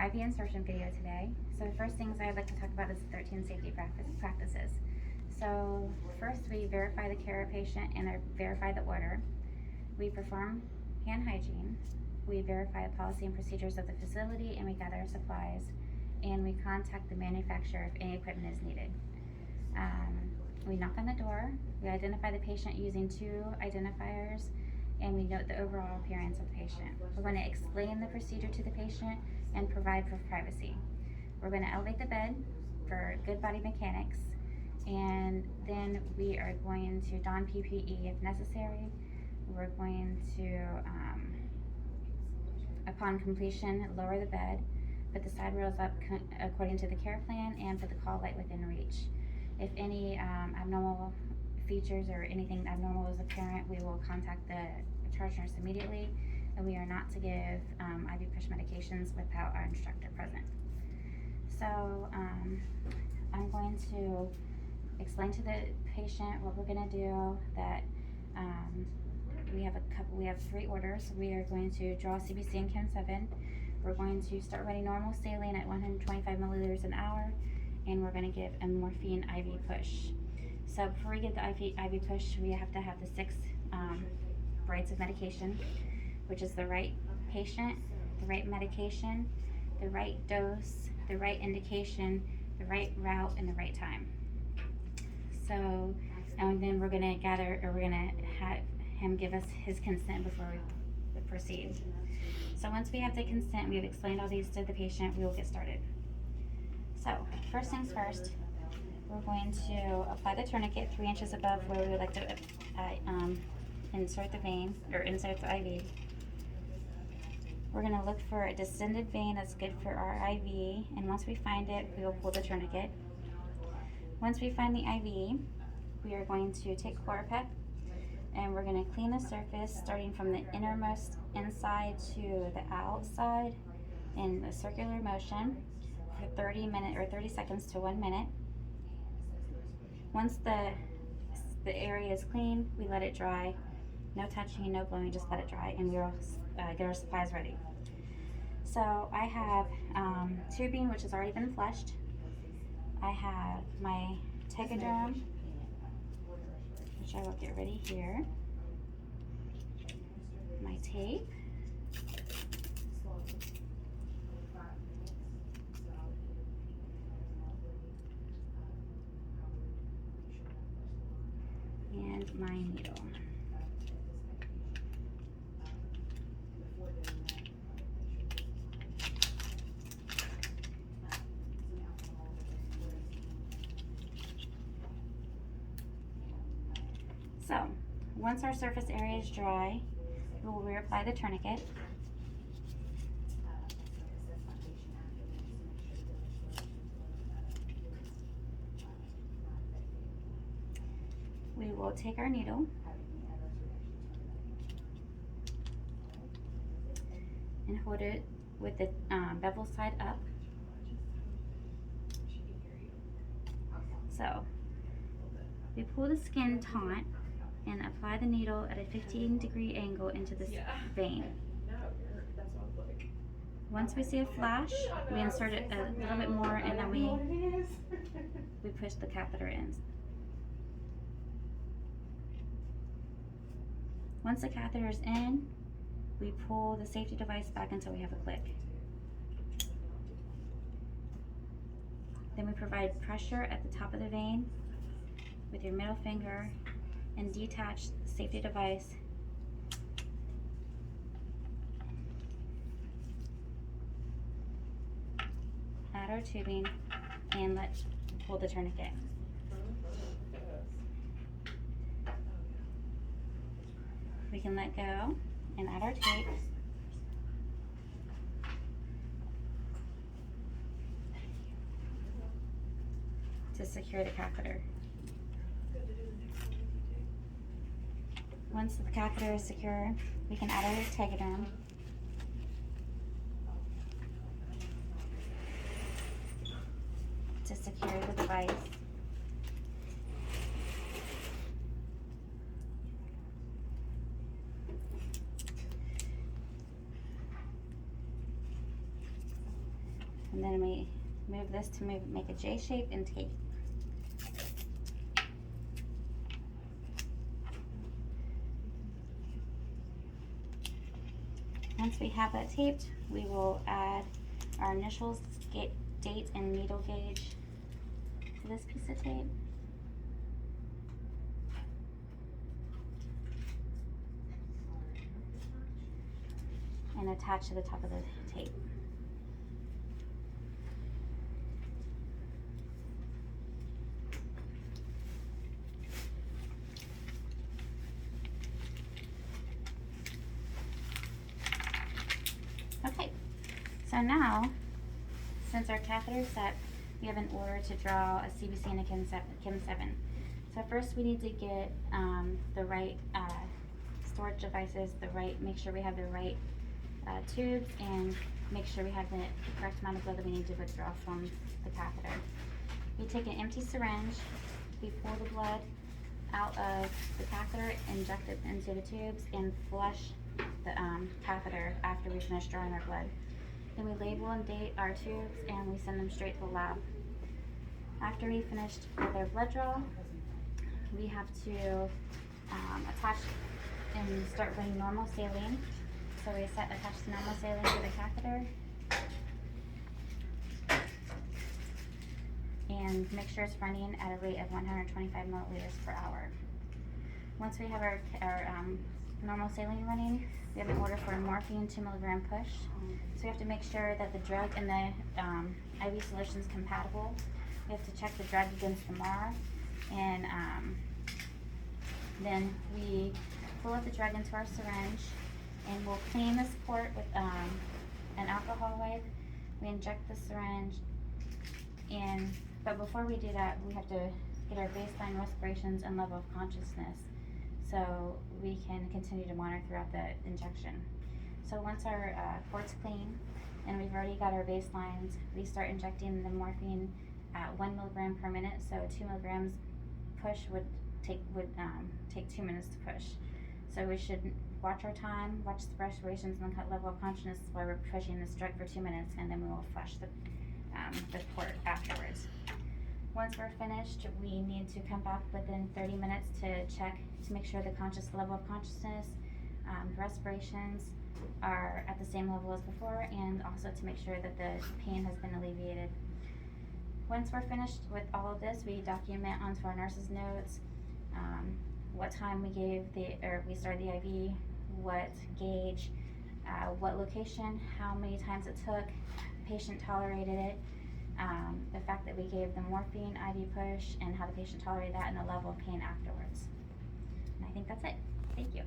IV insertion video today. So the first things I'd like to talk about is the 13 safety practices. So first we verify the care of patient and verify the order. We perform hand hygiene. We verify the policy and procedures of the facility, and we gather supplies, and we contact the manufacturer if any equipment is needed. We knock on the door. We identify the patient using 2 identifiers, and we note the overall appearance of the patient. We're going to explain the procedure to the patient and provide for privacy. We're going to elevate the bed for good body mechanics, and then we are going to don PPE if necessary. We're going to, upon completion, lower the bed, put the side rails up according to the care plan, and put the call light within reach. If any abnormal features or anything abnormal is apparent, we will contact the charge nurse immediately, and we are not to give IV push medications without our instructor present. So I'm going to explain to the patient what we're going to do, that we have 3 orders. We are going to draw CBC and Chem 7. We're going to start running normal saline at 125 milliliters an hour, and we're going to give a morphine IV push. So before we give the IV push, we have to have the 6 rights of medication, which is the right patient, the right medication, the right dose, the right indication, the right route, and the right time. So, and then we're going to have him give us his consent before we proceed. So once we have the consent, we've explained all these to the patient, we will get started. So first things first, we're going to apply the tourniquet 3 inches above where we would like to insert the vein, or insert the IV. We're going to look for a descended vein that's good for our IV, and once we find it, we will pull the tourniquet. Once we find the IV, we are going to take ChloraPep, and we're going to clean the surface starting from the innermost inside to the outside in a circular motion for 30 seconds to 1 minute. Once the area is clean, we let it dry. No touching, no blowing, just let it dry, and we'll get our supplies ready. So I have tubing, which has already been flushed. I have my Tegaderm, which I will get ready here. My tape. And my needle. So, once our surface area is dry, we will reapply the tourniquet. We will take our needle and hold it with the bevel side up. So, we pull the skin taut and apply the needle at a 15-degree angle into the vein. Once we see a flash, we insert it a little bit more, and then we push the catheter in. Once the catheter is in, we pull the safety device back until we have a click. Then we provide pressure at the top of the vein with your middle finger and detach the safety device. Add our tubing and pull the tourniquet. We can let go and add our tape. To secure the catheter. Once the catheter is secure, we can add our Tegaderm. To secure the device. And then we move this to make a J shape and tape. Once we have that taped, we will add our initials, date, and needle gauge to this piece of tape. And attach to the top of the tape. Okay, so now, since our catheter is set, we have an order to draw a CBC and a KIM 7. So first we need to get the right storage devices, make sure we have the right tubes, and make sure we have the correct amount of blood that we need to withdraw from the catheter. We take an empty syringe, we pour the blood out of the catheter, inject it into the tubes, and flush the catheter after we finish drawing our blood. Then we label and date our tubes and we send them straight to the lab. After we finished with our blood draw, we have to attach and start running normal saline. So we attach the normal saline to the catheter and make sure it's running at a rate of 125 milliliters per hour. Once we have our normal saline running, we have an order for a morphine 2 milligram push. So we have to make sure that the drug and the IV solution is compatible. We have to check the drug against the MAR, and then we pull up the drug into our syringe, and we'll clean this port with an alcohol wipe. We inject the syringe, but before we do that, we have to get our baseline respirations and level of consciousness, so we can continue to monitor throughout the injection. So once our port's clean and we've already got our baselines, we start injecting the morphine at 1 milligram per minute. So 2 milligrams push would take 2 minutes to push. So we should watch our time, watch the respirations and the level of consciousness while we're pushing this drug for 2 minutes, and then we will flush the port afterwards. Once we're finished, we need to come back within 30 minutes to check to make sure the level of consciousness, respirations are at the same level as before, and also to make sure that the pain has been alleviated. Once we're finished with all of this, we document onto our nurse's notes what time we started the IV, what gauge, what location, how many times it took, patient tolerated it, the fact that we gave the morphine IV push, and how the patient tolerated that, and the level of pain afterwards. And I think that's it. Thank you.